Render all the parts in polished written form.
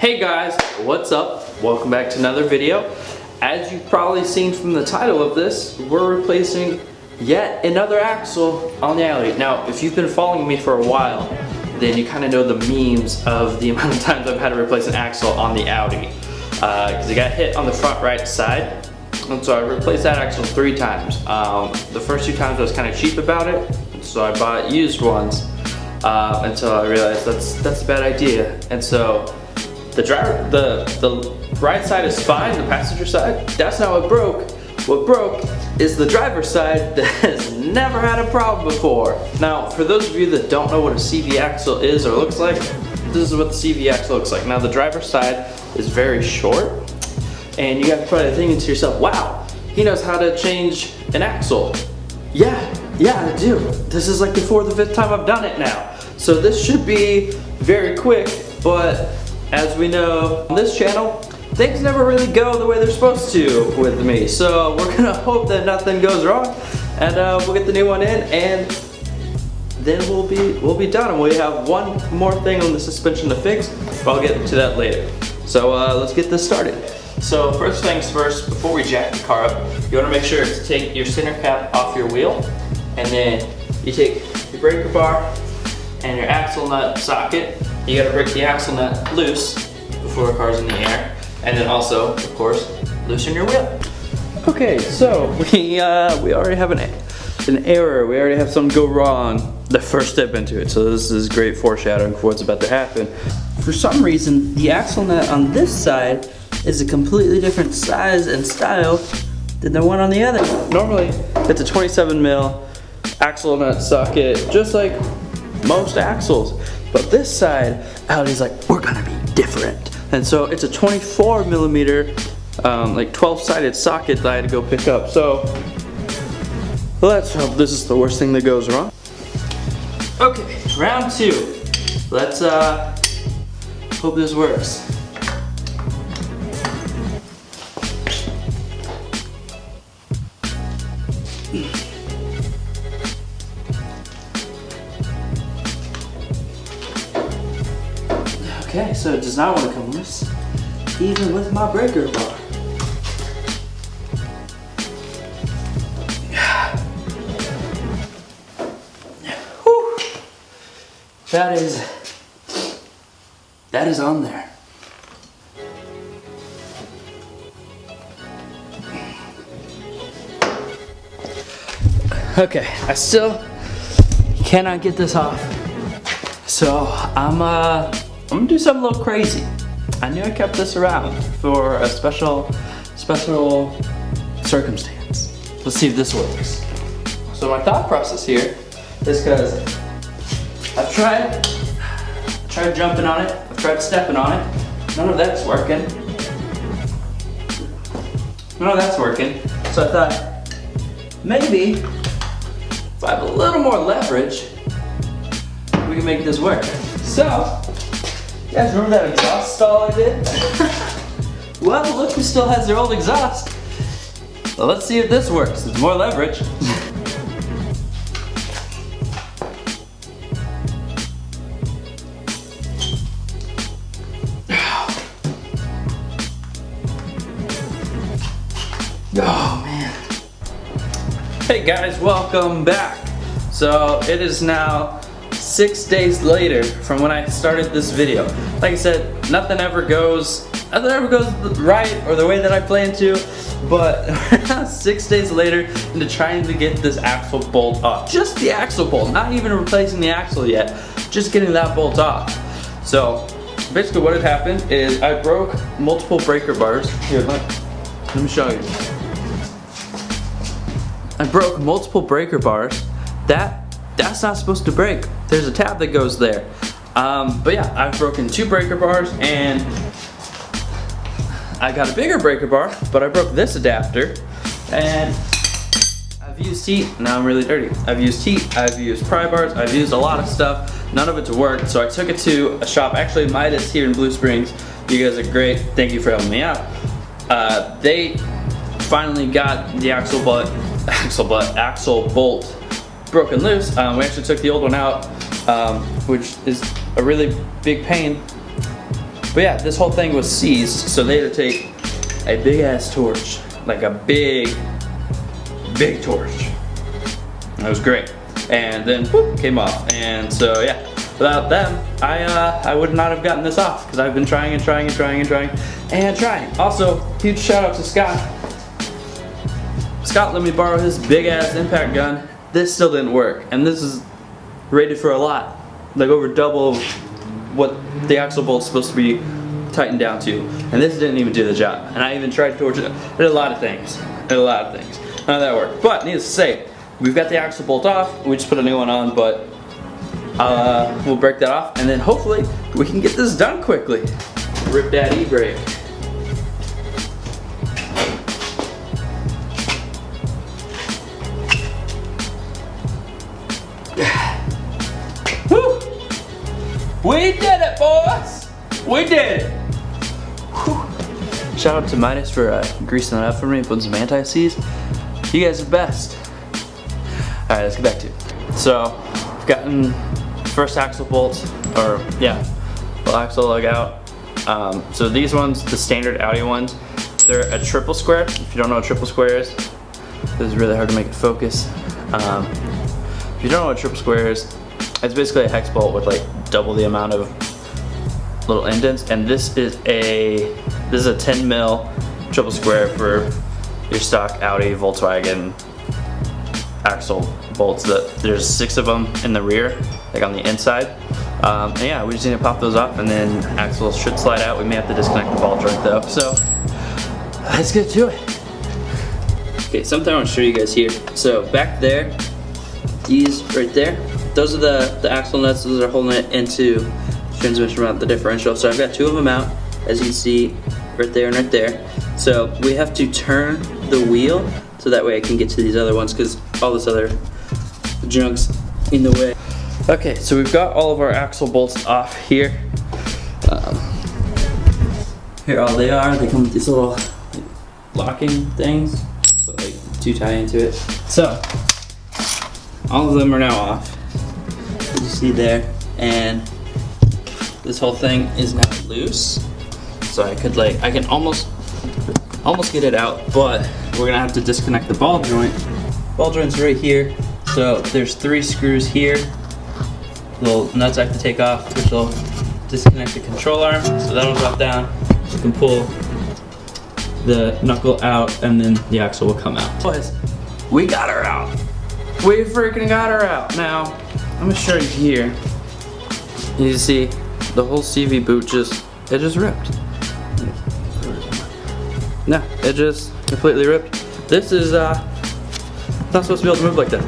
Hey guys, what's up? Welcome back to another video. As you've probably seen from the title of this, we're replacing yet another axle on the Audi. Now, if you've been following me for a while, then you kind of know the memes of the amount of times I've had to replace an axle on the Audi. Because it got hit on the front right side, and so I replaced that axle 3 times. The first 2 times I was kind of cheap about it, so I bought used ones until I realized that's a bad idea. And so the right side is fine, the passenger side, that's not what broke. What broke is the driver's side that has never had a problem before. Now, for those of you that don't know what a CV axle is or looks like, this is what the CV axle looks like. Now, the driver's side is very short, and you have to probably thinking to yourself, wow, he knows how to change an axle. Yeah, I do. This is like the 4th or 5th time I've done it now. So this should be very quick, but as we know on this channel, things never really go the way they're supposed to with me. So we're gonna hope that nothing goes wrong, and we'll get the new one in, and then we'll be done. And we have one more thing on the suspension to fix, but I'll get to that later. So let's get this started. So first things first, before we jack the car up, you want to make sure to take your center cap off your wheel, and then you take your breaker bar and your axle nut socket. You got to break the axle nut loose before the car's in the air, and then also, of course, loosen your wheel. Okay, so we already have an error. We already have something go wrong the first step into it. So this is great foreshadowing for what's about to happen. For some reason, the axle nut on this side is a completely different size and style than the one on the other. Normally, it's a 27 mil axle nut socket, just like most axles. But this side, Audi's like, we're gonna be different. And so it's a 24 millimeter, like 12-sided socket that I had to go pick up. So let's hope this is the worst thing that goes wrong. Okay, round 2. Let's hope this works. Okay, so it does not want to come loose, even with my breaker bar. Whew. That is on there. Okay, I still cannot get this off, so I'm gonna do something a little crazy. I knew I kept this around for a special circumstance. Let's see if this works. So my thought process here is because I've tried jumping on it, I've tried stepping on it, none of that's working. So I thought, maybe if I have a little more leverage, we can make this work. So, you guys remember that exhaust stall I did? Well, look who still has their old exhaust. So let's see if this works. It's more leverage. Oh man. Hey guys, welcome back. So it is now 6 days later from when I started this video. Like I said, nothing ever goes right or the way that I planned to, but 6 days later into trying to get this axle bolt off. Just the axle bolt, not even replacing the axle yet, just getting that bolt off. So basically what had happened is I broke multiple breaker bars. Here, let me show you. I broke multiple breaker bars. That's not supposed to break. There's a tab that goes there. But yeah, I've broken 2 breaker bars, and I got a bigger breaker bar, but I broke this adapter, and I've used heat. Now I'm really dirty. I've used heat, I've used pry bars, I've used a lot of stuff. None of it's worked, so I took it to a shop, actually Midas here in Blue Springs. You guys are great. Thank you for helping me out. They finally got the axle bolt broken loose. We actually took the old one out, which is a really big pain. But yeah, this whole thing was seized, so they had to take a big ass torch, like a big torch. It was great. And then whoop, came off. And so yeah, without them, I would not have gotten this off, because I've been trying and trying. Also, huge shout out to Scott. Scott let me borrow his big ass impact gun. This still didn't work, and this is rated for a lot, like over double what the axle bolt's supposed to be tightened down to, and this didn't even do the job. And I even tried to torch it. I did a lot of things. None of that worked. But needless to say, we've got the axle bolt off. We just put a new one on, but we'll break that off, and then hopefully we can get this done quickly. Rip that e-brake. Woo! We did it, boys! We did it! Whew. Shout out to Midas for greasing it up for me and putting some anti-seize. You guys are the best. Alright, let's get back to it. So, I've gotten first axle bolt, or yeah, the axle lug out. So these ones, the standard Audi ones, they're a triple square. If you don't know what triple square is, this is really hard to make it focus. If you don't know what triple square is, it's basically a hex bolt with like double the amount of little indents, and this is a 10 mil triple square for your stock Audi, Volkswagen axle bolts. There's 6 of them in the rear, like on the inside. And yeah, we just need to pop those off, and then axles should slide out. We may have to disconnect the ball joint though. So let's get to it. Okay, something I want to show you guys here. So back there, these right there, those are the axle nuts. Those are holding it into transmission around the differential. So I've got 2 of them out, as you can see, right there and right there. So we have to turn the wheel so that way I can get to these other ones, because all this other junk's in the way. Okay, so we've got all of our axle bolts off here. Here all they are. They come with these little like, locking things, but like 2 tie into it. So all of them are now off, as you see there, and this whole thing is now loose. So I can almost get it out, but we're gonna have to disconnect the ball joint. Ball joint's right here. So there's 3 screws here. Little nuts I have to take off, which will disconnect the control arm. So that'll drop down. You can pull the knuckle out, and then the axle will come out. Boys, we got her out. We freaking got her out. Now, I'm gonna show you here. You see, the whole CV boot just ripped. No, it just completely ripped. This is not supposed to be able to move like that.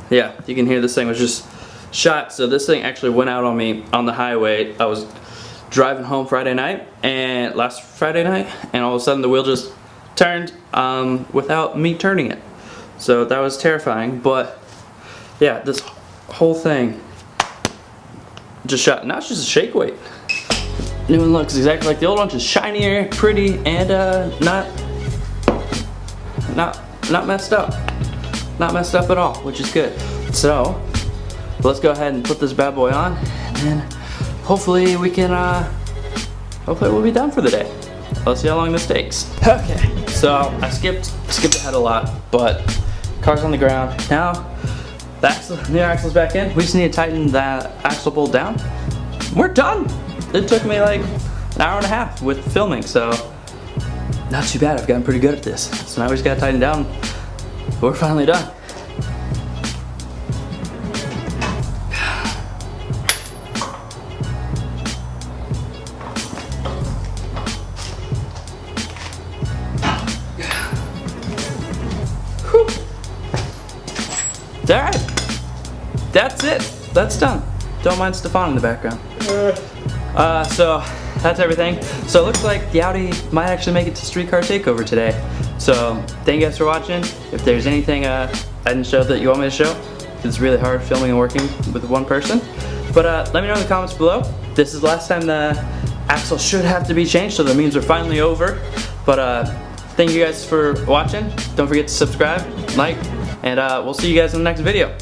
Yeah, you can hear this thing was just shot. So this thing actually went out on me on the highway. I was driving home last Friday night, and all of a sudden the wheel just turned without me turning it. So that was terrifying. But yeah, this whole thing just shot. Now it's just a shake weight. New one looks exactly like the old one, just shinier, pretty, and not messed up. Not messed up at all, which is good. So let's go ahead and put this bad boy on, and then hopefully we can hopefully we'll be done for the day. Let's see how long this takes. Okay, so I skipped ahead a lot, but car's on the ground now. The new axle's back in. We just need to tighten that axle bolt down. We're done. It took me like an hour and a half with filming, so not too bad. I've gotten pretty good at this. So now we just gotta tighten down. We're finally done. Alright, that's it. That's done. Don't mind Stefan in the background. So that's everything. So it looks like the Audi might actually make it to Streetcar Takeover today. So thank you guys for watching. If there's anything I didn't show that you want me to show, it's really hard filming and working with one person. But let me know in the comments below. This is the last time the axle should have to be changed, so the memes are finally over. But thank you guys for watching. Don't forget to subscribe, like, and we'll see you guys in the next video.